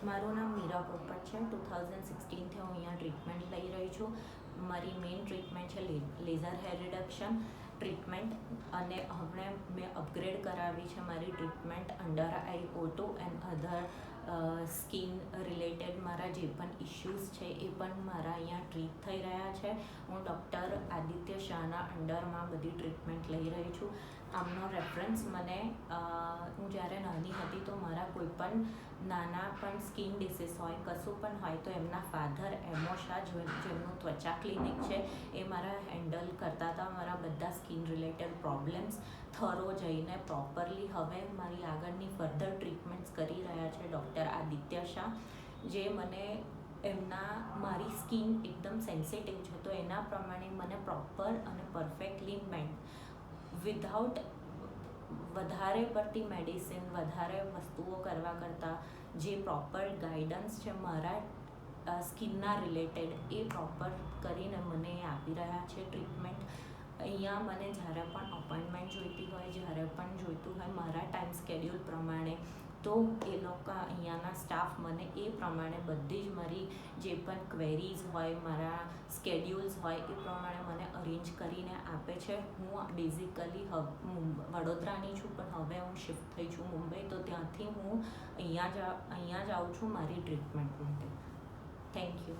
મારું નામ મીરા પોપટ છે. 2016થી હું અહીંયા ટ્રીટમેન્ટ લઈ રહી છું. મારી મેઇન ટ્રીટમેન્ટ છે લેઝર હેર રિડક્શન ટ્રીટમેન્ટ, અને હમણાં મેં અપગ્રેડ કરાવી છે મારી treatment under eye O2 and other skin related. મારા જે પણ ઇશ્યુઝ છે એ પણ મારા અહીંયા ટ્રીટ થઈ રહ્યા છે. હું ડૉક્ટર આદિત્ય શાહના અંડરમાં બધી ટ્રીટમેન્ટ લઈ રહી છું. આમનો રેફરન્સ મને હું જ્યારે નાની હતી તો મારા કોઈ પણ નાના પણ સ્કિન ડિસીઝ હોય, કશું પણ હોય, તો એમના ફાધર એમો શાહ, જેમનું ત્વચા ક્લિનિક છે, એ મારા હેન્ડલ કરતા હતા મારા બધા સ્કિન રિલેટેડ પ્રોબ્લેમ્સ. થરો જઈને પ્રોપરલી હવે મારી આગળની ફર્ધર ટ્રીટમેન્ટ્સ કરી રહ્યા છે ડૉક્ટર આદિત્ય શાહ, જે મને મારી સ્કિન એકદમ સેન્સિટિવ છે, તો એના પ્રમાણે મને પ્રોપર અને પરફેક્ટલી વિધાઉટ વધારે પડતી મેડિસિન, વધારે વસ્તુઓ કરવા કરતાં જે પ્રોપર ગાઈડન્સ છે મારા સ્કિનના રિલેટેડ, એ પ્રોપર કરીને મને આપી રહ્યા છે ટ્રીટમેન્ટ. અહીંયા મને જ્યારે પણ અપોઇન્ટમેન્ટ જોઈતી હોય, જ્યારે પણ જોઈતું હોય મારા ટાઈમ સ્કેડ્યુલ પ્રમાણે, તો એ લોકો અહીંયાના સ્ટાફ મને એ પ્રમાણે બધી જ મારી જે પણ ક્વેરીઝ હોય, મારા સ્કેડ્યુલ્સ હોય, એ પ્રમાણે મને અરેન્જ કરીને આપે છે. હું બેઝિકલી વડોદરાની છું, પણ હવે હું શિફ્ટ થઈ છું મુંબઈ, તો ત્યાંથી હું અહીંયા જ આવું છું મારી ટ્રીટમેન્ટ માટે. Thank you.